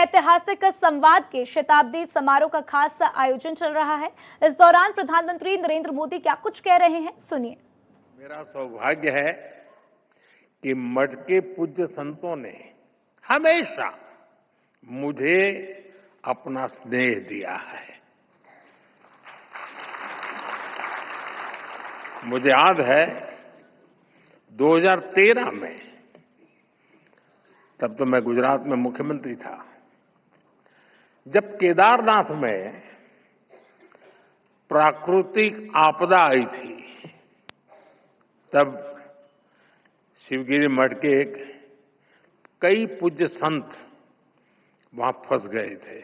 ऐतिहासिक संवाद के शताब्दी समारोह का खास आयोजन चल रहा है। इस दौरान प्रधानमंत्री नरेंद्र मोदी क्या कुछ कह रहे हैं, सुनिए। मेरा सौभाग्य है कि मठ के पूज्य संतों ने हमेशा मुझे अपना स्नेह दिया है। मुझे याद है 2013 में, तब तो मैं गुजरात में मुख्यमंत्री था, जब केदारनाथ में प्राकृतिक आपदा आई थी, तब शिवगिरी मठ के कई पूज्य संत वहां फंस गए थे,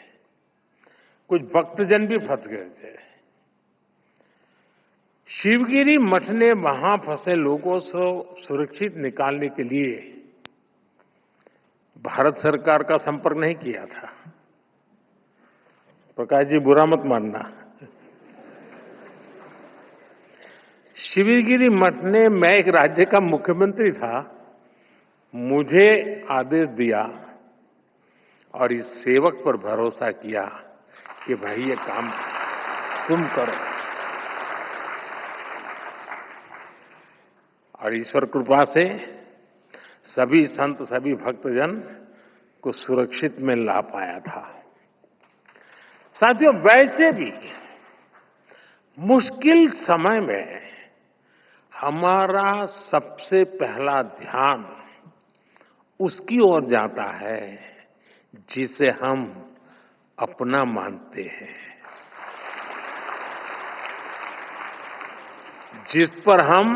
कुछ भक्तजन भी फंस गए थे। शिवगिरी मठ ने वहां फंसे लोगों को सुरक्षित निकालने के लिए भारत सरकार का संपर्क नहीं किया था। प्रकाश जी, बुरा मत मानना। शिवगिरी मठ ने, मैं एक राज्य का मुख्यमंत्री था, मुझे आदेश दिया और इस सेवक पर भरोसा किया कि भाई ये काम तुम करो। और ईश्वर कृपा से सभी संत, सभी भक्तजन को सुरक्षित में ला पाया था। साथियों, वैसे भी मुश्किल समय में हमारा सबसे पहला ध्यान उसकी ओर जाता है जिसे हम अपना मानते हैं, जिस पर हम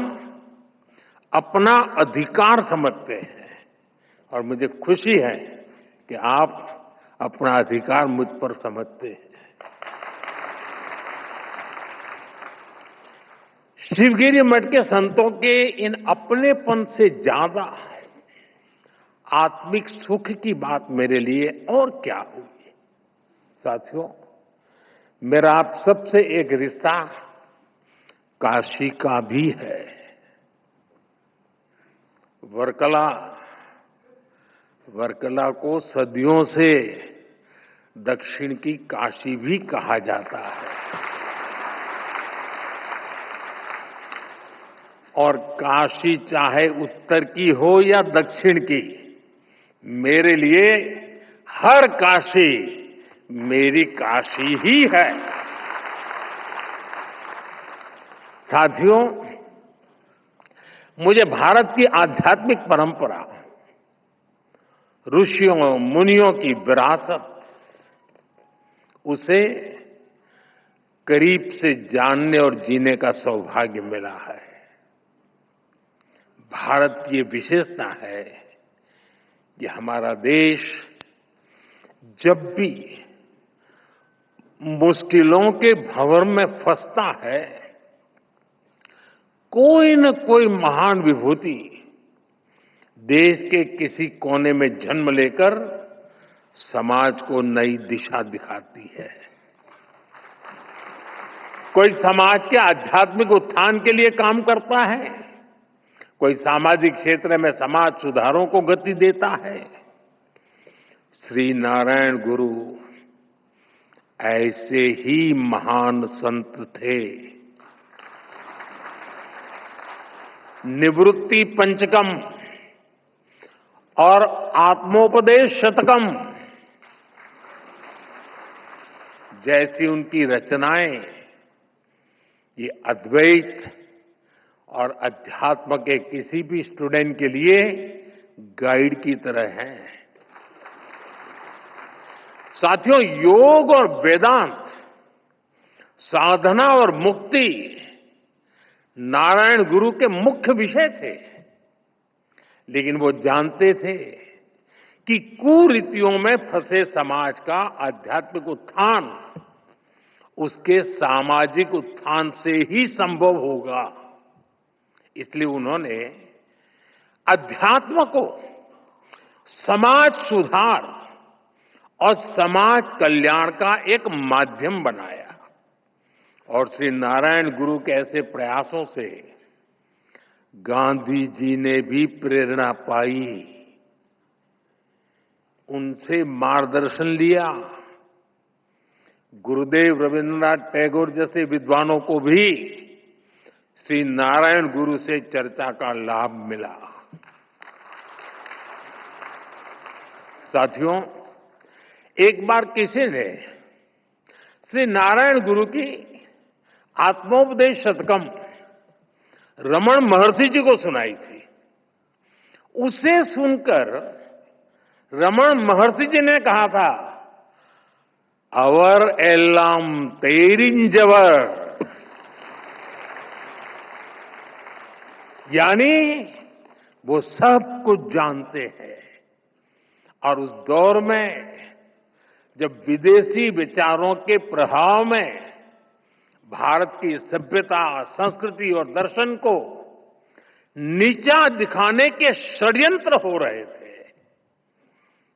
अपना अधिकार समझते हैं। और मुझे खुशी है कि आप अपना अधिकार मुझ पर समझते हैं। शिवगिरी मठ के संतों के इन अपनेपन से ज्यादा आत्मिक सुख की बात मेरे लिए और क्या हुई। साथियों, मेरा आप सबसे एक रिश्ता काशी का भी है। वर्कला को सदियों से दक्षिण की काशी भी कहा जाता है। और काशी चाहे उत्तर की हो या दक्षिण की, मेरे लिए हर काशी मेरी काशी ही है। साथियों, मुझे भारत की आध्यात्मिक परंपरा, ऋषियों मुनियों की विरासत, उसे करीब से जानने और जीने का सौभाग्य मिला है। भारत की ये विशेषता है कि हमारा देश जब भी मुश्किलों के भंवर में फंसता है, कोई न कोई महान विभूति देश के किसी कोने में जन्म लेकर समाज को नई दिशा दिखाती है। कोई समाज के आध्यात्मिक उत्थान के लिए काम करता है, कोई सामाजिक क्षेत्र में समाज सुधारों को गति देता है। श्री नारायण गुरु ऐसे ही महान संत थे। निवृत्ति पंचकम और आत्मोपदेश शतकम जैसी उनकी रचनाएं ये अद्वैत और अध्यात्म के किसी भी स्टूडेंट के लिए गाइड की तरह हैं। साथियों, योग और वेदांत, साधना और मुक्ति नारायण गुरु के मुख्य विषय थे। लेकिन वो जानते थे कि कुरीतियों में फंसे समाज का आध्यात्मिक उत्थान उसके सामाजिक उत्थान से ही संभव होगा। इसलिए उन्होंने अध्यात्म को समाज सुधार और समाज कल्याण का एक माध्यम बनाया। और श्री नारायण गुरु के ऐसे प्रयासों से गांधी जी ने भी प्रेरणा पाई। उनसे मार्गदर्शन लिया। गुरुदेव रविन्द्रनाथ टैगोर जैसे विद्वानों को भी श्री नारायण गुरु से चर्चा का लाभ मिला। साथियों, एक बार किसी ने श्री नारायण गुरु की आत्मोपदेश शतकम रमण महर्षि जी को सुनाई थी। उसे सुनकर रमण महर्षि जी ने कहा था, अवर एल्लाम तेरिंजवर, यानी वो सब कुछ जानते हैं। और उस दौर में जब विदेशी विचारों के प्रभाव में भारत की सभ्यता, संस्कृति और दर्शन को नीचा दिखाने के षड्यंत्र हो रहे थे,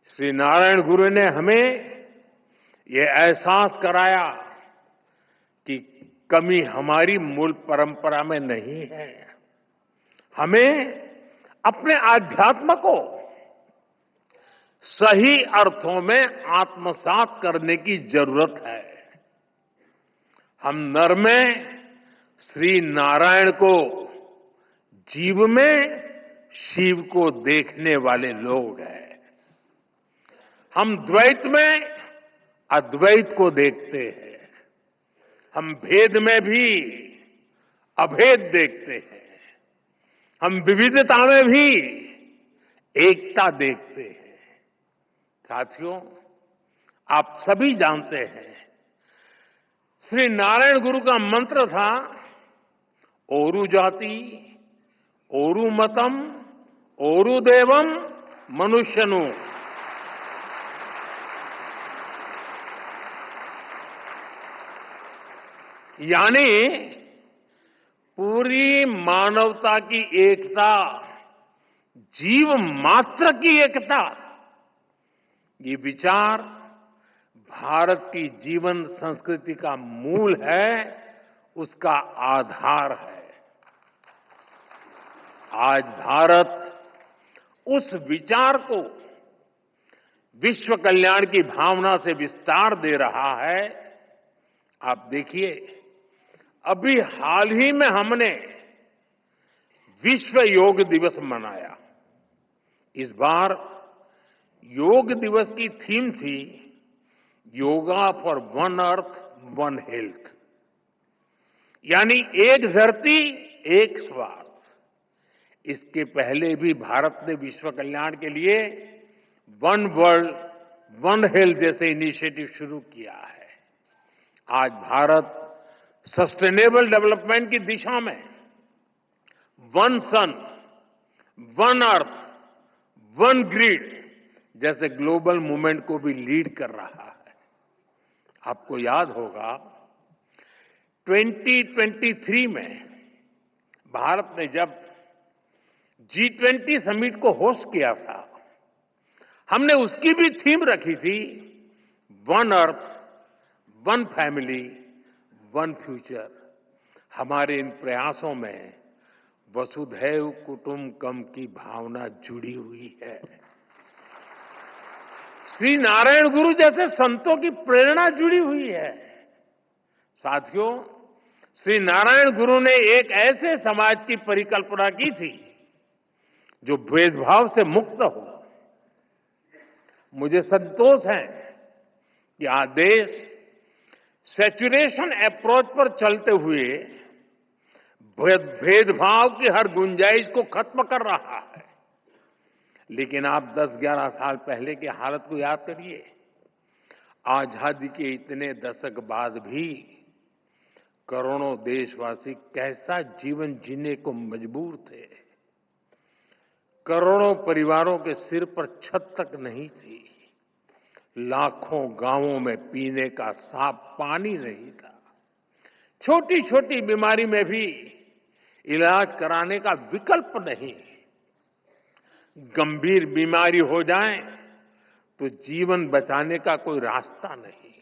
श्री नारायण गुरु ने हमें ये एहसास कराया कि कमी हमारी मूल परंपरा में नहीं है। हमें अपने आध्यात्म को सही अर्थों में आत्मसात करने की जरूरत है। हम नर में श्री नारायण को, जीव में शिव को देखने वाले लोग हैं। हम द्वैत में अद्वैत को देखते हैं। हम भेद में भी अभेद देखते हैं। हम विविधता में भी एकता देखते हैं। साथियों, आप सभी जानते हैं, श्री नारायण गुरु का मंत्र था, ओरु जाति, ओरु मतम, ओरु देवम, मनुष्यनु। यानी पूरी मानवता की एकता, जीव मात्र की एकता, ये विचार भारत की जीवन संस्कृति का मूल है, उसका आधार है। आज भारत उस विचार को विश्व कल्याण की भावना से विस्तार दे रहा है। आप देखिए, अभी हाल ही में हमने विश्व योग दिवस मनाया। इस बार योग दिवस की थीम थी, yoga for one earth one health, यानी एक धरती एक स्वास्थ्य। इसके पहले भी भारत ने विश्व कल्याण के लिए वन वर्ल्ड वन हेल्थ जैसे इनिशिएटिव शुरू किया है। आज भारत सस्टेनेबल डेवलपमेंट की दिशा में वन सन, वन अर्थ, वन ग्रिड जैसे ग्लोबल मूवमेंट को भी लीड कर रहा है। आपको याद होगा 2023 में भारत ने जब G20 समिट को होस्ट किया था, हमने उसकी भी थीम रखी थी, one earth, one family, one future. हमारे इन प्रयासों में वसुधैव कुटुंबकम की भावना जुड़ी हुई है। श्री नारायण गुरु जैसे संतों की प्रेरणा जुड़ी हुई है। साथियों, श्री नारायण गुरु ने एक ऐसे समाज की परिकल्पना की थी जो भेदभाव से मुक्त हो। मुझे संतोष है कि आज देश सेचुरेशन अप्रोच पर चलते हुए भेदभाव की हर गुंजाइश को खत्म कर रहा है। लेकिन आप 10-11 साल पहले की हालत को याद करिए। आजादी के इतने दशक बाद भी करोड़ों देशवासी कैसा जीवन जीने को मजबूर थे। करोड़ों परिवारों के सिर पर छत तक नहीं थी। लाखों गांवों में पीने का साफ पानी नहीं था। छोटी छोटी बीमारी में भी इलाज कराने का विकल्प नहीं। गंभीर बीमारी हो जाए तो जीवन बचाने का कोई रास्ता नहीं।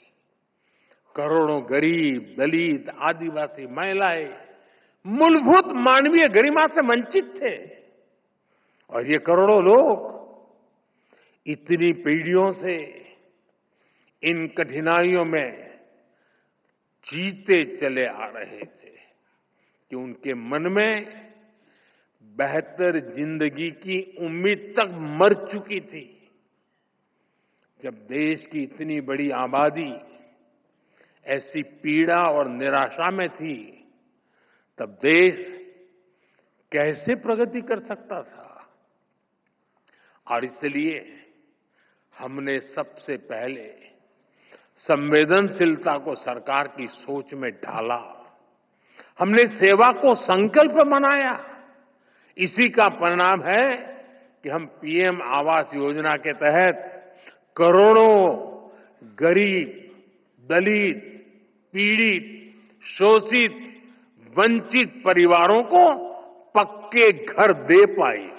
करोड़ों गरीब, दलित, आदिवासी महिलाएं मूलभूत मानवीय गरिमा से वंचित थे। और ये करोड़ों लोग इतनी पीढ़ियों से इन कठिनाइयों में जीते चले आ रहे थे कि उनके मन में बेहतर जिंदगी की उम्मीद तक मर चुकी थी। जब देश की इतनी बड़ी आबादी ऐसी पीड़ा और निराशा में थी, तब देश कैसे प्रगति कर सकता था? और इसलिए हमने सबसे पहले संवेदनशीलता को सरकार की सोच में ढाला। हमने सेवा को संकल्प बनाया। इसी का परिणाम है कि हम पीएम आवास योजना के तहत करोड़ों गरीब, दलित, पीड़ित, शोषित, वंचित परिवारों को पक्के घर दे पाए।